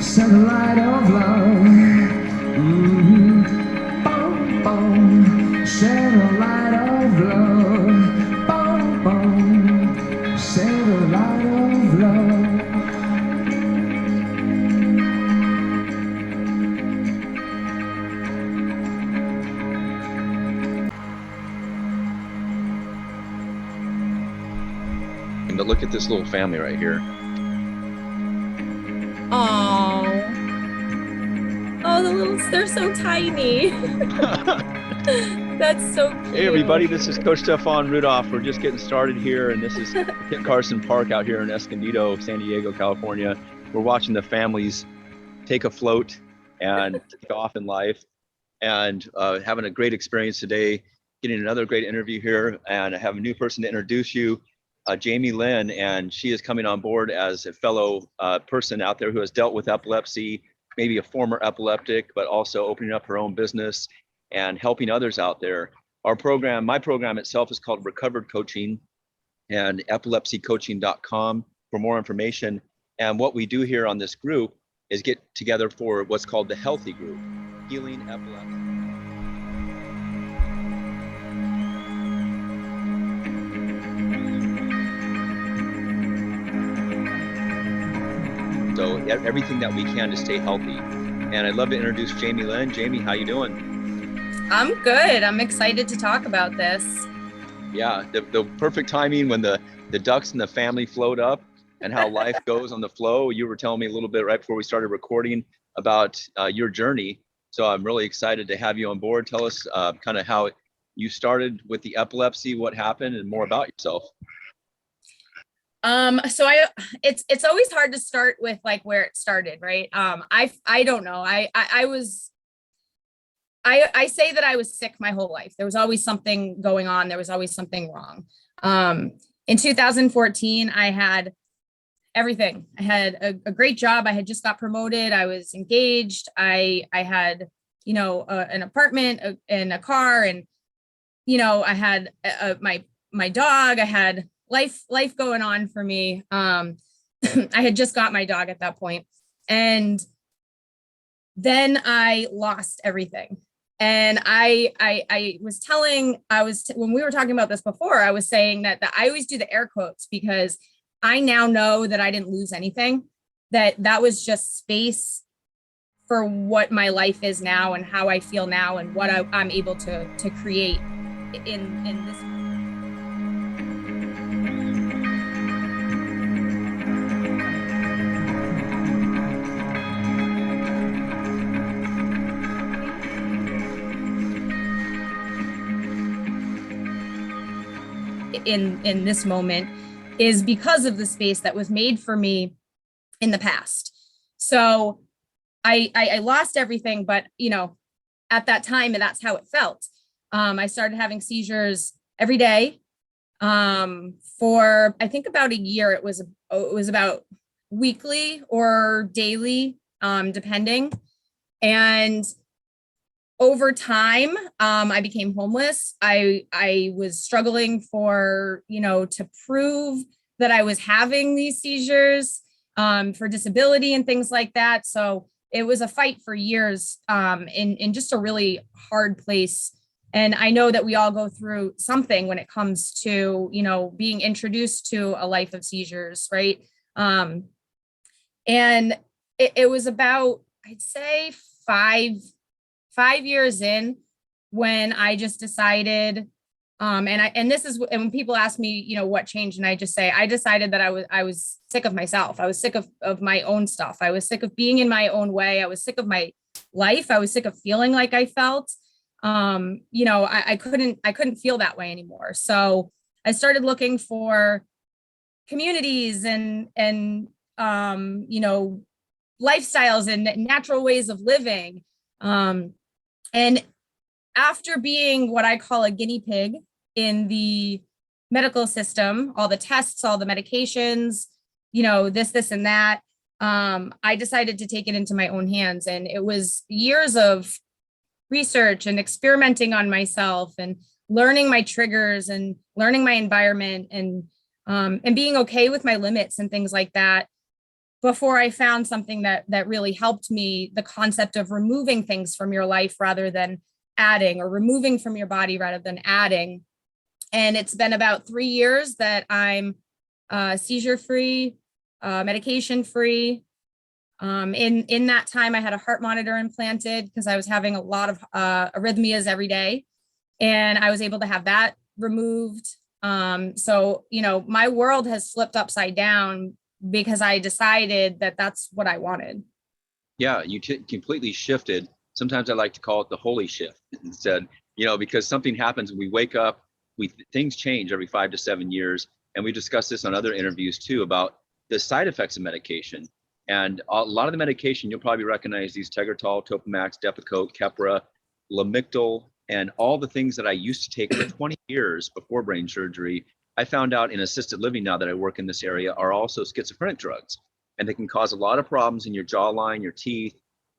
Satellite of love. Boom, boom. Satellite of love. Boom, boom. Satellite of love. But look at this little family right here. Oh, they're so tiny. That's so cute. Hey everybody, this is Coach Stefan Rudolph. We're just getting started here, and this is Kit Carson Park out here in Escondido, San Diego, California. We're watching the families take a float and take off in life, and having a great experience today, getting another great interview here, and I have a new person to introduce you, Jamy Lyn, and she is coming on board as a fellow person out there who has dealt with epilepsy, maybe a former epileptic, but also opening up her own business and helping others out there. Our program, my program itself is called Recovered Coaching, and epilepsycoaching.com for more information. And what we do here on this group is get together for what's called the Healthy Group, Healing Epilepsy. So everything that we can to stay healthy. And I'd love to introduce Jamy Lyn. Jamy, how you doing? I'm good. I'm excited to talk about this. Yeah, the perfect timing when the ducks and the family float up and how life goes on the flow. You were telling me a little bit right before we started recording about your journey. So I'm really excited to have you on board. Tell us kind of how you started with the epilepsy, what happened, and more about yourself. So it's always hard to start with like where it started, right? I don't know. I say that I was sick my whole life. There was always something going on. There was always something wrong. In 2014, I had everything. I had a great job. I had just got promoted. I was engaged. I had, an apartment and a car, and, I had my dog. I had life going on for me. I had just got my dog at that point. And then I lost everything. And I was when we were talking about this before, I was saying that I always do the air quotes because I now know that I didn't lose anything, that was just space for what my life is now and how I feel now and what I'm able to create in this. In this moment is because of the space that was made for me in the past. So I lost everything, but at that time, and that's how it felt. I started having seizures every day for I think about a year. It was about weekly or daily, depending. And over time, I became homeless. I was struggling to prove that I was having these seizures, for disability and things like that. So it was a fight for years, in just a really hard place. And I know that we all go through something when it comes to, being introduced to a life of seizures, right? And it was about, I'd say 5 years in when I just decided, and when people ask me, what changed, and I just say, I decided that I was sick of myself. I was sick of my own stuff. I was sick of being in my own way. I was sick of my life. I was sick of feeling like I felt. I couldn't feel that way anymore. So I started looking for communities and lifestyles and natural ways of living. And after being what I call a guinea pig in the medical system, all the tests, all the medications, this and that, I decided to take it into my own hands. And it was years of research and experimenting on myself and learning my triggers and learning my environment and being okay with my limits and things like that. before I found something that really helped me, the concept of removing things from your life rather than adding, or removing from your body rather than adding. And it's been about 3 years that I'm seizure free, medication free. In that time, I had a heart monitor implanted because I was having a lot of arrhythmias every day, and I was able to have that removed. So, my world has flipped upside down because I decided that that's what I wanted. Yeah, you completely shifted. Sometimes I like to call it the holy shift instead, because something happens when we wake up, things change every 5 to 7 years. And we discussed this on other interviews too, about the side effects of medication. And a lot of the medication, you'll probably recognize these Tegretol, Topamax, Depakote, Keppra, Lamictal, and all the things that I used to take for 20 years before brain surgery. I found out in assisted living, now that I work in this area, are also schizophrenic drugs. And they can cause a lot of problems in your jawline, your teeth,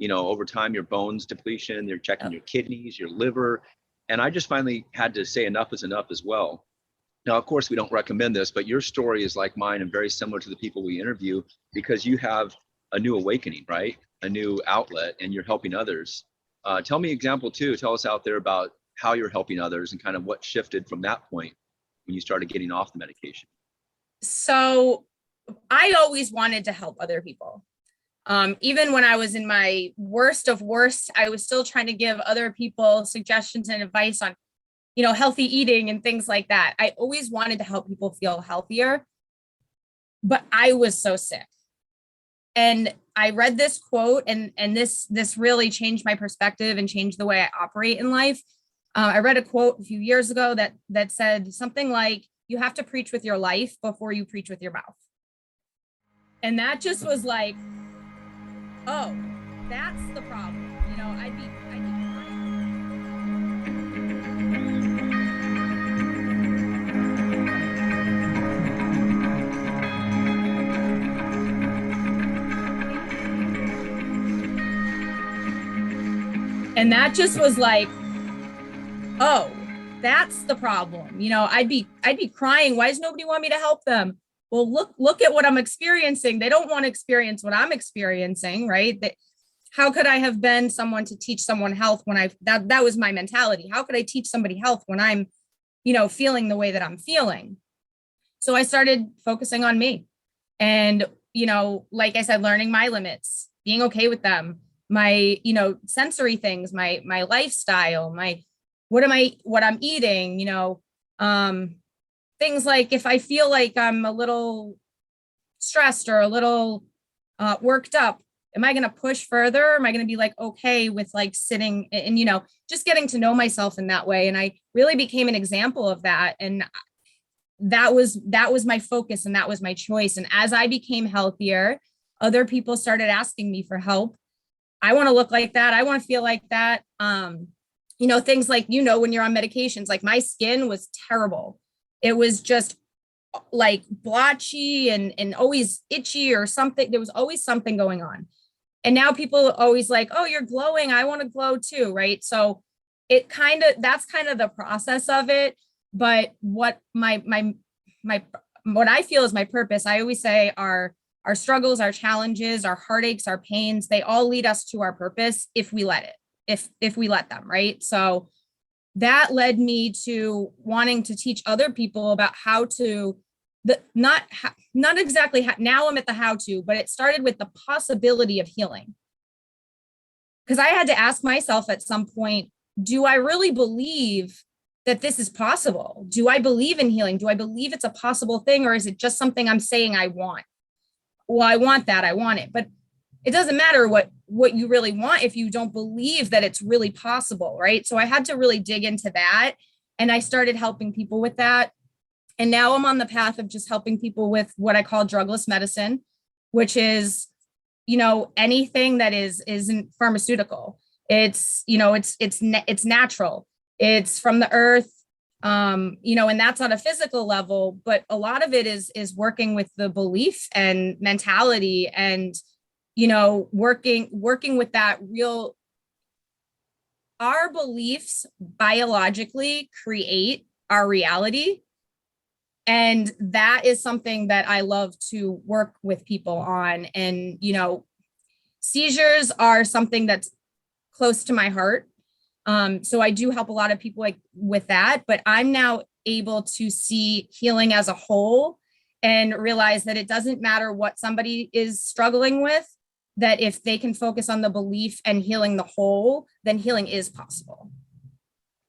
over time, your bones depletion, they're checking your kidneys, your liver. And I just finally had to say enough is enough as well. Now, of course, we don't recommend this, but your story is like mine and very similar to the people we interview, because you have a new awakening, right? A new outlet, and you're helping others. Tell me example too. Tell us out there about how you're helping others and kind of what shifted from that point when you started getting off the medication. So I always wanted to help other people. Even when I was in my worst of worst, I was still trying to give other people suggestions and advice on, healthy eating and things like that. I always wanted to help people feel healthier, but I was so sick. And I read this quote, and this really changed my perspective and changed the way I operate in life. I read a quote a few years ago that said something like, you have to preach with your life before you preach with your mouth. And that just was like, oh, that's the problem. I'd be And that just was like, oh, that's the problem. I'd be crying. Why does nobody want me to help them? Well, look at what I'm experiencing. They don't want to experience what I'm experiencing, right? How could I have been someone to teach someone health when that was my mentality? How could I teach somebody health when I'm, feeling the way that I'm feeling? So I started focusing on me and, like I said, learning my limits, being okay with them, my, sensory things, my lifestyle, what I'm eating, things like if I feel like I'm a little stressed or a little worked up, am I going to push further? Am I going to be like, okay with like sitting and, just getting to know myself in that way. And I really became an example of that. And that was my focus, and that was my choice. And as I became healthier, other people started asking me for help. I want to look like that. I want to feel like that. Things like, when you're on medications, like my skin was terrible. It was just like blotchy and always itchy or something. There was always something going on. And now people are always like, oh, you're glowing. I want to glow too. Right. So that's kind of the process of it. But what what I feel is my purpose, I always say our struggles, our challenges, our heartaches, our pains, they all lead us to our purpose if we let it, if we let them, right? So that led me to wanting to teach other people about how to, not exactly how, now I'm at the how to, but it started with the possibility of healing. Because I had to ask myself at some point, do I really believe that this is possible? Do I believe in healing? Do I believe it's a possible thing? Or is it just something I'm saying I want? Well, I want that, I want it, but it doesn't matter what you really want if you don't believe that it's really possible, right? So I had to really dig into that, and I started helping people with that. And now I'm on the path of just helping people with what I call drugless medicine, which is, anything that isn't pharmaceutical. It's, it's natural. It's from the earth. And that's on a physical level, but a lot of it is working with the belief and mentality and, working with that real, our beliefs biologically create our reality. And that is something that I love to work with people on. And, you know, seizures are something that's close to my heart. So I do help a lot of people like with that, but I'm now able to see healing as a whole and realize that it doesn't matter what somebody is struggling with, that if they can focus on the belief and healing the whole, then healing is possible.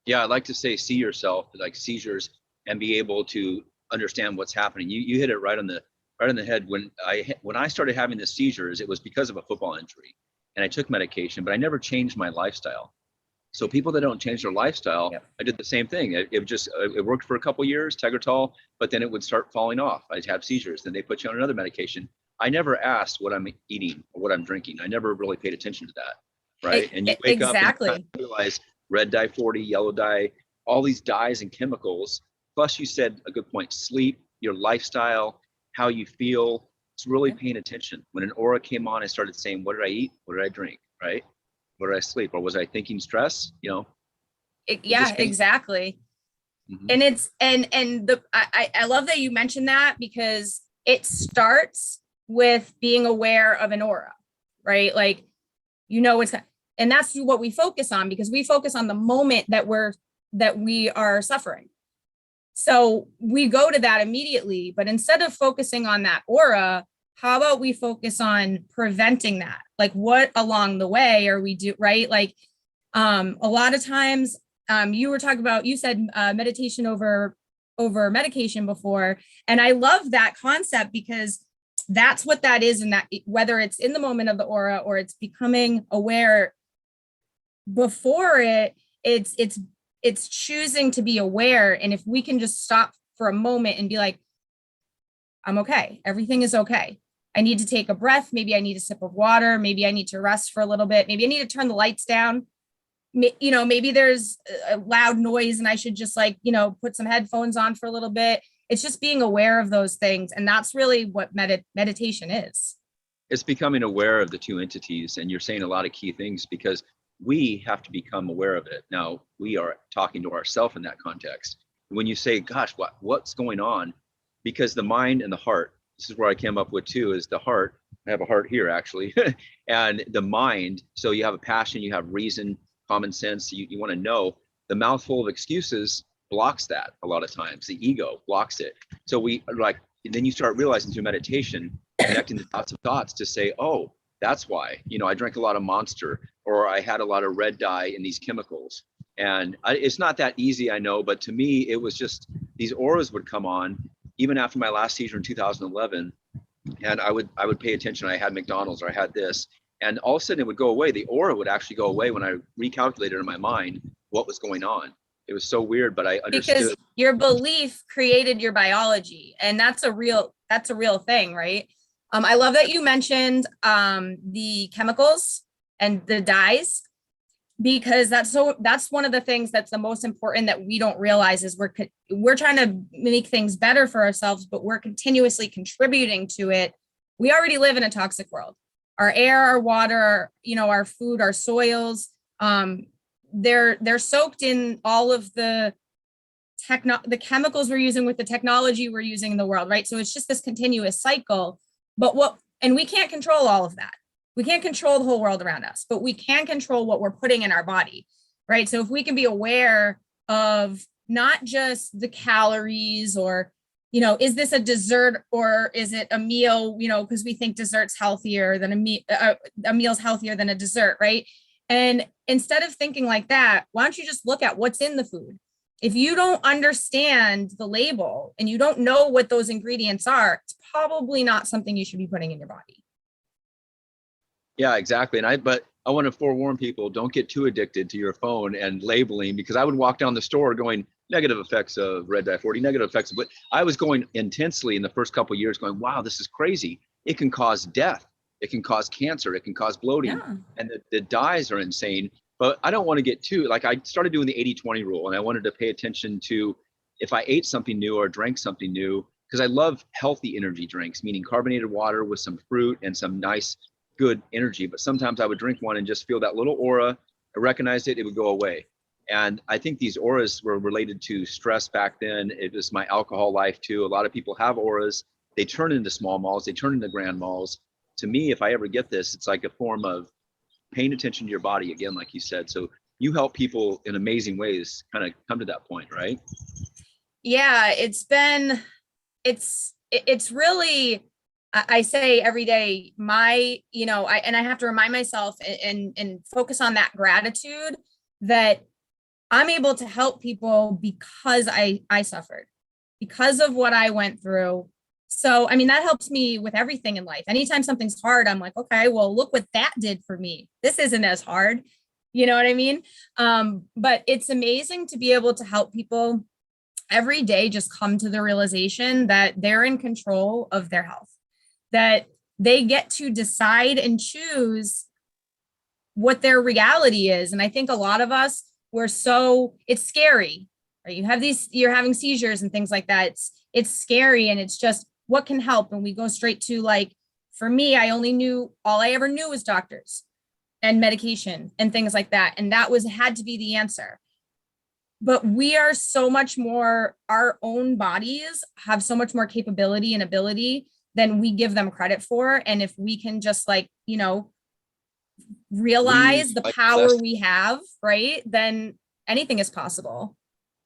Yeah, I'd like to say see yourself like seizures and be able to understand what's happening. You hit it right on the head. When I started having the seizures, it was because of a football injury, and I took medication, but I never changed my lifestyle. So people that don't change their lifestyle, Yep. I did the same thing. It worked for a couple of years, Tegretol, but then it would start falling off. I'd have seizures. Then they put you on another medication. I never asked what I'm eating or what I'm drinking. I never really paid attention to that, right? And you wake Exactly. up and you realize red dye 40, yellow dye, all these dyes and chemicals. Plus, you said a good point: sleep, your lifestyle, how you feel. It's really paying attention. When an aura came on, I started saying, "What did I eat? What did I drink? Right? Or did I sleep? Or was I thinking stress?" You know? Yeah, exactly. Mm-hmm. And it's I love that you mentioned that, because it starts with being aware of an aura, right? Like, you know, and that's what we focus on, because we focus on the moment that we are suffering. So we go to that immediately, but instead of focusing on that aura, how about we focus on preventing that? Like, what along the way are we do, right? Like, a lot of times, you said meditation over medication before. And I love that concept, because that's what that is. And that whether it's in the moment of the aura or it's becoming aware before it's choosing to be aware. And if we can just stop for a moment and be like, I'm okay. Everything is okay. I need to take a breath. Maybe I need a sip of water. Maybe I need to rest for a little bit. Maybe I need to turn the lights down. You know, maybe there's a loud noise and I should just put some headphones on for a little bit. It's just being aware of those things. And that's really what meditation is. It's becoming aware of the two entities. And you're saying a lot of key things, because we have to become aware of it. Now, we are talking to ourselves in that context. When you say, gosh, what's going on? Because the mind and the heart, this is where I came up with too, is the heart. I have a heart here, actually. And the mind, so you have a passion, you have reason, common sense, you want to know. The mouthful of excuses blocks that a lot of times. The ego blocks it. So then you start realizing through meditation, connecting the dots of thoughts to say, oh, that's why, I drank a lot of Monster, or I had a lot of red dye in these chemicals. And it's not that easy, I know, but to me, it was just these auras would come on, even after my last seizure in 2011. And I would pay attention. I had McDonald's, or I had this, and all of a sudden it would go away. The aura would actually go away when I recalculated in my mind what was going on. It was so weird, but I understood. Because your belief created your biology, and that's a real thing, right? I love that you mentioned the chemicals and the dyes, because that's one of the things that's the most important that we don't realize is we're trying to make things better for ourselves, but we're continuously contributing to it. We already live in a toxic world. Our air, our water, our food, our soils, they're soaked in all of the chemicals we're using with the technology we're using in the world, right? So it's just this continuous cycle. And we can't control all of that. We can't control the whole world around us, but we can control what we're putting in our body, right? So if we can be aware of not just the calories, or, is this a dessert or is it a meal, because we think dessert's healthier than a meal's healthier than a dessert, right? And instead of thinking like that, why don't you just look at what's in the food? If you don't understand the label and you don't know what those ingredients are, it's probably not something you should be putting in your body. Yeah, exactly. But I want to forewarn people, don't get too addicted to your phone and labeling, because I would walk down the store going, negative effects of red dye 40, negative effects. But I was going intensely in the first couple of years going, wow, this is crazy. It can cause death. It can cause cancer. It can cause bloating. Yeah. And the dyes are insane. But I don't want to get too, I started doing the 80-20 rule, and I wanted to pay attention to if I ate something new or drank something new, because I love healthy energy drinks, meaning carbonated water with some fruit and some nice, good energy. But sometimes I would drink one and just feel that little aura. I recognized it, it would go away. And I think these auras were related to stress back then. It was my alcohol life too. A lot of people have auras. They turn into small malls. They turn into grand malls. To me, if I ever get this, it's like a form of paying attention to your body again, like you said. So you help people in amazing ways kind of come to that point, right? Yeah, it's really, I say every day, I have to remind myself and focus on that gratitude that I'm able to help people because I suffered, because of what I went through. So, I mean, that helps me with everything in life. Anytime something's hard, I'm like, okay, well, look what that did for me. This isn't as hard. You know what I mean? But it's amazing to be able to help people every day just come to the realization that they're in control of their health, that they get to decide and choose what their reality is. And I think a lot of us, it's scary, right? You're having seizures and things like that. It's scary. And it's just, what can help? And we go straight to, like, for me, all I ever knew was doctors and medication and things like that. And that had to be the answer. But we are so much more, our own bodies have so much more capability and ability than we give them credit for. And if we can just, like, realize the power we have, right, then anything is possible.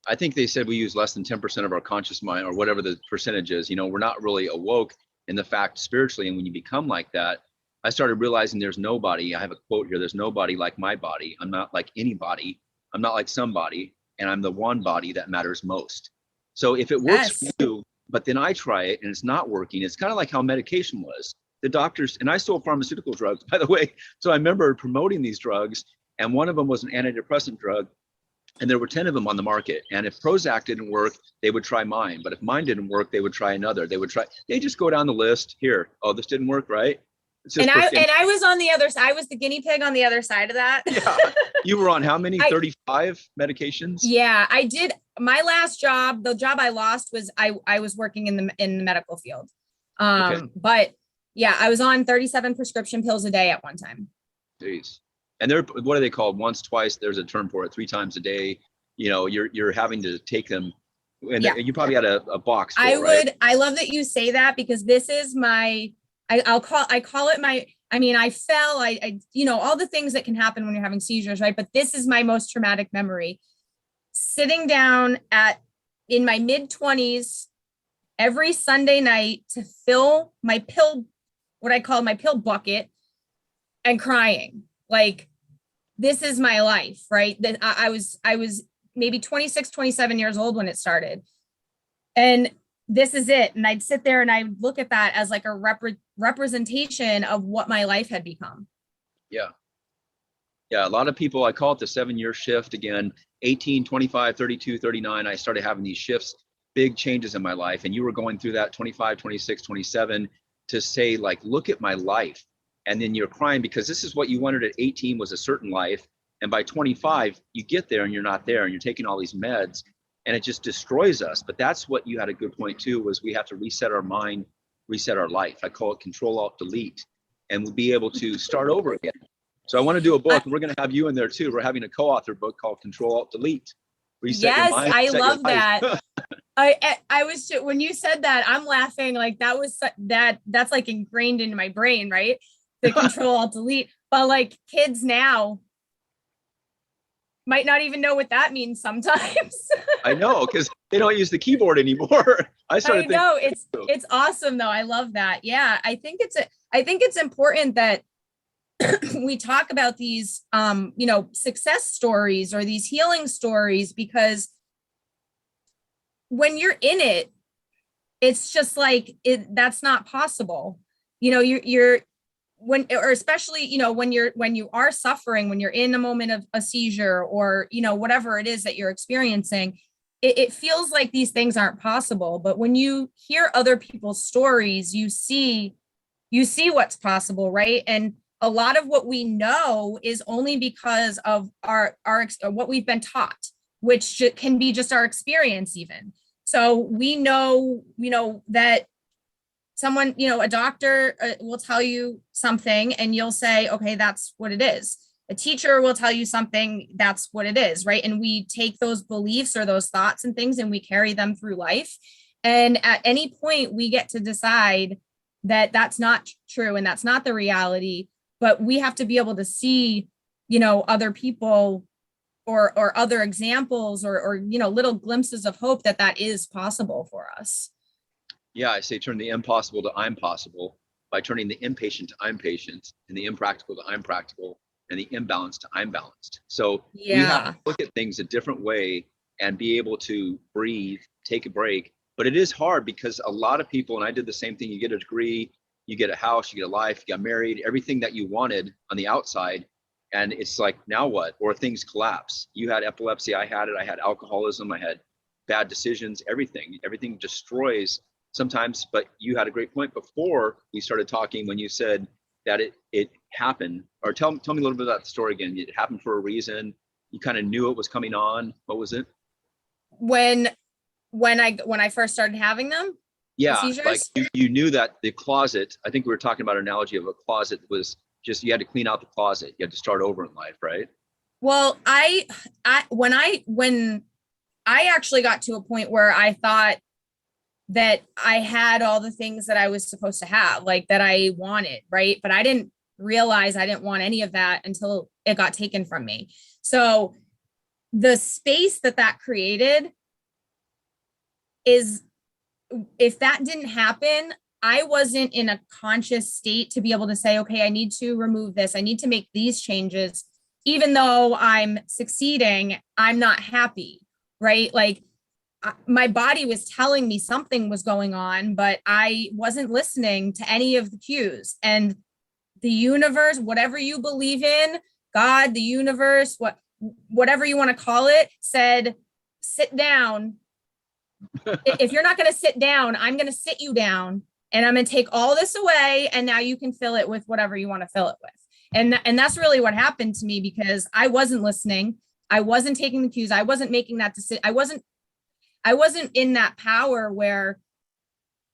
I think they said we use less than 10% of our conscious mind, or whatever the percentage is. We're not really awoke in the fact spiritually. And when you become like that, I started realizing there's nobody. I have a quote here. There's nobody like my body. I'm not like anybody. I'm not like somebody. And I'm the one body that matters most. So if it works for you, but then I try it and it's not working, it's kind of like how medication was. The doctors, and I sold pharmaceutical drugs, by the way. So I remember promoting these drugs, and one of them was an antidepressant drug. And there were 10 of them on the market. And if Prozac didn't work, they would try mine. But if mine didn't work, they would try another. They just go down the list. Here, oh, this didn't work, right? And I was on the other side. I was the guinea pig on the other side of that. Yeah. You were on how many? 35 medications? Yeah, I did. My last job, the job I lost, was I was working in the medical field. Okay. But yeah, I was on 37 prescription pills a day at one time. Jeez. And what are they called? Once, twice, there's a term for it, 3 times a day. You're having to take them. And you probably had a box full, right? I love that you say that, because this is I call it my, I fell, all the things that can happen when you're having seizures, right? But this is my most traumatic memory. Sitting down in my mid-20s every Sunday night to fill my what I call my pill bucket, and crying. Like, this is my life, right? That I was maybe 26, 27 years old when it started. And this is it. And I'd sit there and I'd look at that as like a representation of what my life had become. Yeah. Yeah. A lot of people, I call it the 7-year shift again, 18, 25, 32, 39. I started having these shifts, big changes in my life. And you were going through that 25, 26, 27 to say, like, look at my life. And then you're crying because this is what you wanted at 18 was a certain life. And by 25, you get there and you're not there, and you're taking all these meds, and it just destroys us. But that's what you had a good point too, was we have to reset our mind, reset our life. I call it Control Alt Delete, and we'll be able to start over again. So I want to do a book, and we're going to have you in there too. We're having a co-author book called Control Alt Delete. Reset your mind, I love that. I was, when you said that, I'm laughing, like that's like ingrained into my brain, right? The Control Alt Delete. But like, kids now might not even know what that means sometimes. I know, because they don't use the keyboard anymore. I know it's awesome though. I love that. Yeah, I think it's important that we talk about these success stories or these healing stories, because when you're in it, it's just like that's not possible. Especially when you are suffering, when you're in a moment of a seizure, or whatever it is that you're experiencing, it feels like these things aren't possible. But when you hear other people's stories, you see what's possible, right? And a lot of what we know is only because of our what we've been taught, which can be just our experience even. So we know that someone, a doctor will tell you something and you'll say, okay, that's what it is. a teacher will tell you something, that's what it is, right? And we take those beliefs or those thoughts and things and we carry them through life. And at any point we get to decide that that's not true and that's not the reality, but we have to be able to see, other people or other examples or little glimpses of hope that is possible for us. Yeah, I say turn the impossible to I'm possible by turning the impatient to I'm patient and the impractical to I'm practical and the imbalanced to I'm balanced. So we have to look at things a different way and be able to breathe, take a break. But it is hard because a lot of people, and I did the same thing, you get a degree, you get a house, you get a life, you got married, everything that you wanted on the outside. And it's like, now what? Or things collapse. You had epilepsy, I had it, I had alcoholism, I had bad decisions, everything destroys sometimes. But you had a great point before we started talking when you said that it happened, or tell me a little bit about the story again. It happened for a reason. You kind of knew it was coming on. What was it? When I first started having them, yeah, the seizures? Like you knew that the closet, I think we were talking about an analogy of a closet, was just, you had to clean out the closet. You had to start over in life, right? Well, when I actually got to a point where I thought that I had all the things that I was supposed to have, like that I wanted, right? But I didn't realize I didn't want any of that until it got taken from me. So the space that created is, if that didn't happen, I wasn't in a conscious state to be able to say, okay, I need to remove this. I need to make these changes. Even though I'm succeeding, I'm not happy, right? Like my body was telling me something was going on, but I wasn't listening to any of the cues. And the universe, whatever you believe in, God, the universe, whatever you want to call it, said, sit down. If you're not going to sit down, I'm going to sit you down and I'm going to take all this away. And now you can fill it with whatever you want to fill it with. And that's really what happened to me, because I wasn't listening. I wasn't taking the cues. I wasn't making that decision. I wasn't in that power where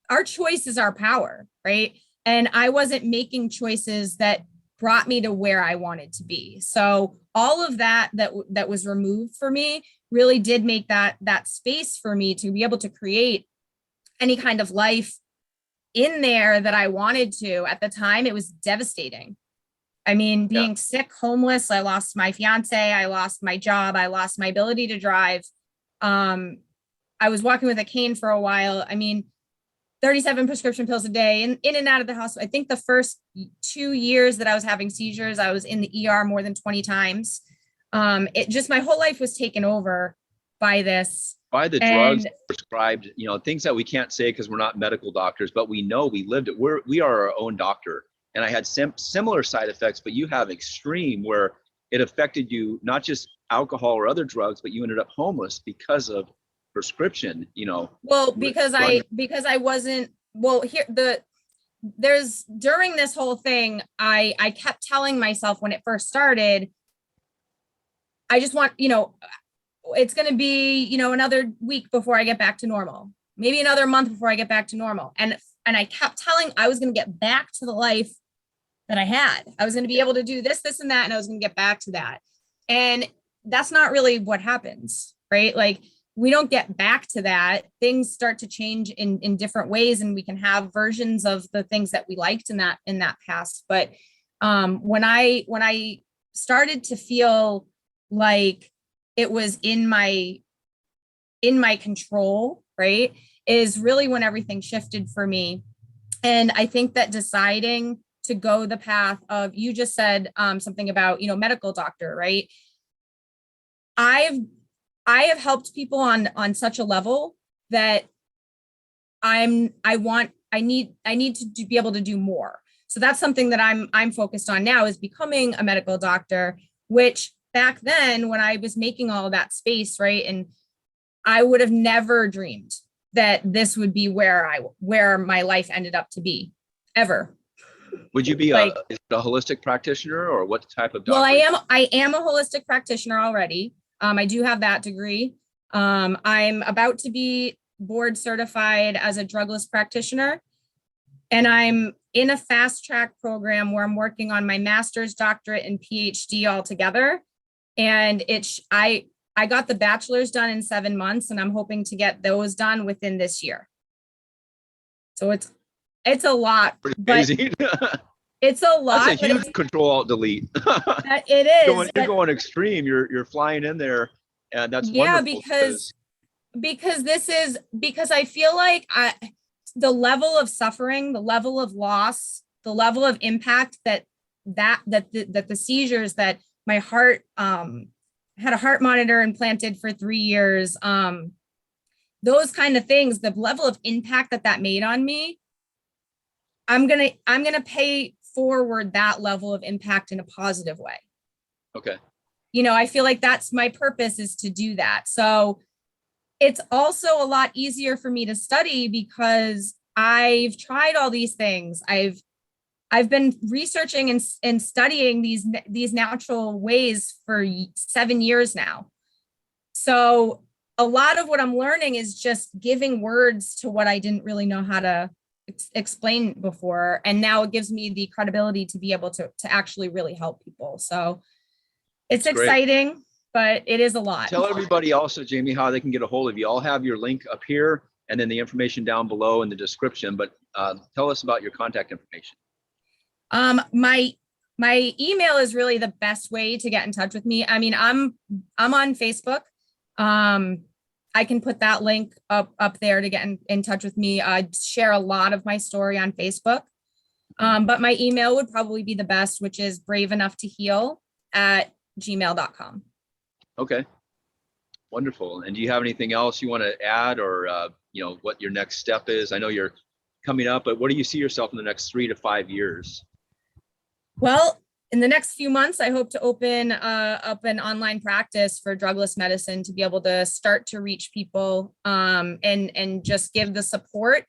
our choice is our power, right? And I wasn't making choices that brought me to where I wanted to be. So all of that was removed for me really did make that space for me to be able to create any kind of life in there that I wanted to. At the time, it was devastating. I mean, being sick, homeless, I lost my fiance, I lost my job, I lost my ability to drive. I was walking with a cane for a while. I mean, 37 prescription pills a day, in and out of the hospital. I think the first 2 years that I was having seizures, I was in the ER more than 20 times. It just, my whole life was taken over by this. By the drugs prescribed, things that we can't say because we're not medical doctors, but we know, we lived it. We are our own doctor. And I had similar side effects, but you have extreme where it affected you, not just alcohol or other drugs, but you ended up homeless because of prescription, Well, because I wasn't, well, during this whole thing, I kept telling myself when it first started, I just want, it's going to be, another week before I get back to normal, maybe another month before I get back to normal. And I kept telling I was going to get back to the life that I had. I was going to be able to do this, and that, and I was going to get back to that. And that's not really what happens, right? Like, we don't get back to that. Things start to change in different ways, and we can have versions of the things that we liked in that past. But when I started to feel like it was in my control, right, is really when everything shifted for me. And I think that deciding to go the path of, you just said something about, medical doctor, right? I have helped people on such a level that I need to be able to do more. So that's something that I'm focused on now, is becoming a medical doctor, which back then when I was making all of that space, right, and I would have never dreamed that this would be where my life ended up to be, ever. Would you be a holistic practitioner, or what type of doctor? Well, I am a holistic practitioner already. I do have that degree. I'm about to be board certified as a drugless practitioner. And in a fast track program where I'm working on my master's, doctorate, and PhD all together. And I got the bachelor's done in 7 months, and I'm hoping to get those done within this year. So it's a lot, Pretty but amazing. it's a lot. That's a huge Control-Alt-Delete. It is. You're going extreme. You're flying in there, and that's yeah, wonderful. because I feel like the level of suffering, the level of loss, the level of impact that the seizures, that my heart had a heart monitor implanted for 3 years, those kind of things, the level of impact that made on me, I'm gonna pay forward that level of impact in a positive way. Okay. You know, I feel like that's my purpose, is to do that. So it's also a lot easier for me to study because I've tried all these things. I've been researching and studying these natural ways for 7 years now. So a lot of what I'm learning is just giving words to what I didn't really know how to explain before. And now it gives me the credibility to be able to actually really help people. So it's exciting, but it is a lot. Tell everybody also, Jamy, how they can get a hold of you. I'll have your link up here and then the information down below in the description, but tell us about your contact information. My email is really the best way to get in touch with me. I mean, I'm on Facebook. I can put that link up there to get in touch with me. I share a lot of my story on Facebook. But my email would probably be the best, which is braveenoughtoheal@gmail.com. Okay. Wonderful. And do you have anything else you want to add, or what your next step is? I know you're coming up, but what do you see yourself in the next 3 to 5 years? Well, in the next few months, I hope to open up an online practice for drugless medicine to be able to start to reach people and just give the support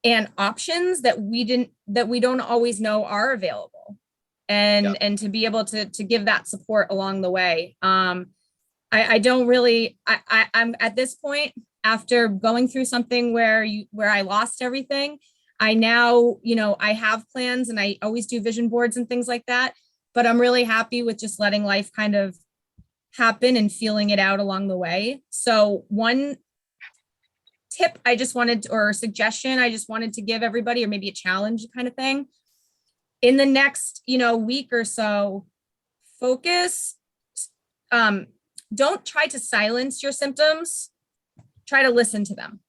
and options that we don't always know are available, and to be able to give that support along the way. I'm at this point, after going through something where I lost everything, I now, I have plans, and I always do vision boards and things like that, but I'm really happy with just letting life kind of happen and feeling it out along the way. So one tip suggestion I just wanted to give everybody, or maybe a challenge kind of thing, in the next, week or so, focus, don't try to silence your symptoms, try to listen to them,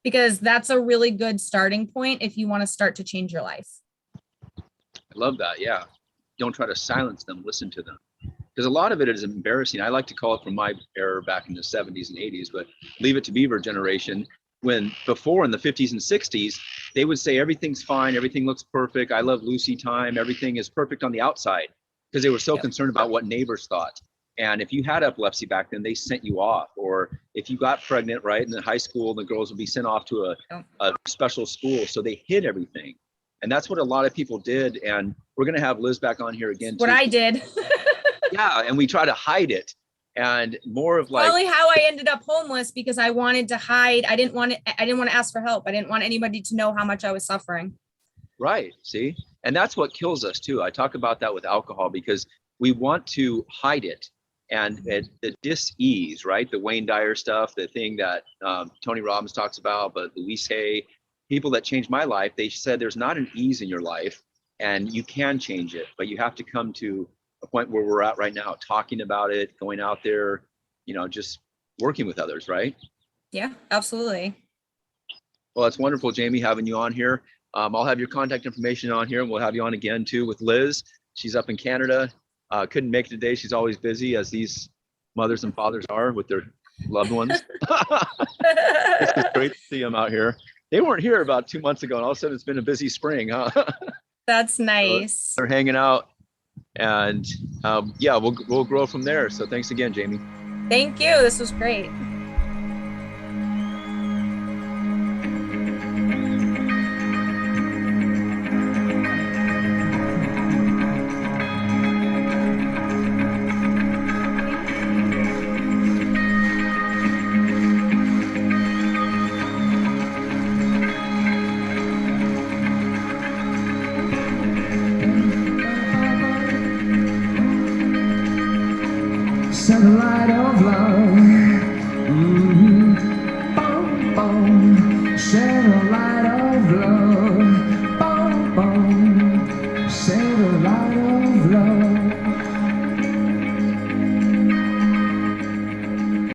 because that's a really good starting point if you want to start to change your life. I love that. Yeah. Don't try to silence them, listen to them. Because a lot of it is embarrassing. I like to call it, from my era back in the 70s and 80s, but Leave It to Beaver generation, when before in the 50s and 60s, they would say everything's fine, everything looks perfect, I love Lucy time, everything is perfect on the outside, because they were so concerned about what neighbors thought. And if you had epilepsy back then, they sent you off. Or if you got pregnant, right, in the high school, the girls would be sent off to a special school. So they hid everything. And that's what a lot of people did. And we're going to have Liz back on here again. What I did. Yeah. And we try to hide it. And more of like, probably how I ended up homeless, because I wanted to hide. I didn't want to ask for help. I didn't want anybody to know how much I was suffering. Right. See, and that's what kills us too. I talk about that with alcohol, because we want to hide it. And the dis-ease, right? The Wayne Dyer stuff, the thing that Tony Robbins talks about, but Louise Hay, people that changed my life, they said there's not an ease in your life, and you can change it, but you have to come to a point where we're at right now, talking about it, going out there, just working with others, right? Yeah, absolutely. Well, it's wonderful, Jamy, having you on here. I'll have your contact information on here, and we'll have you on again too with Liz. She's up in Canada. Couldn't make it today. She's always busy, as these mothers and fathers are with their loved ones. This is great to see them out here. They weren't here about 2 months ago, and all of a sudden it's been a busy spring, huh? That's nice. So they're hanging out, and we'll grow from there. So thanks again, Jamy. Thank you. This was great. Set a light of love. Boom, boom. Set a light of love.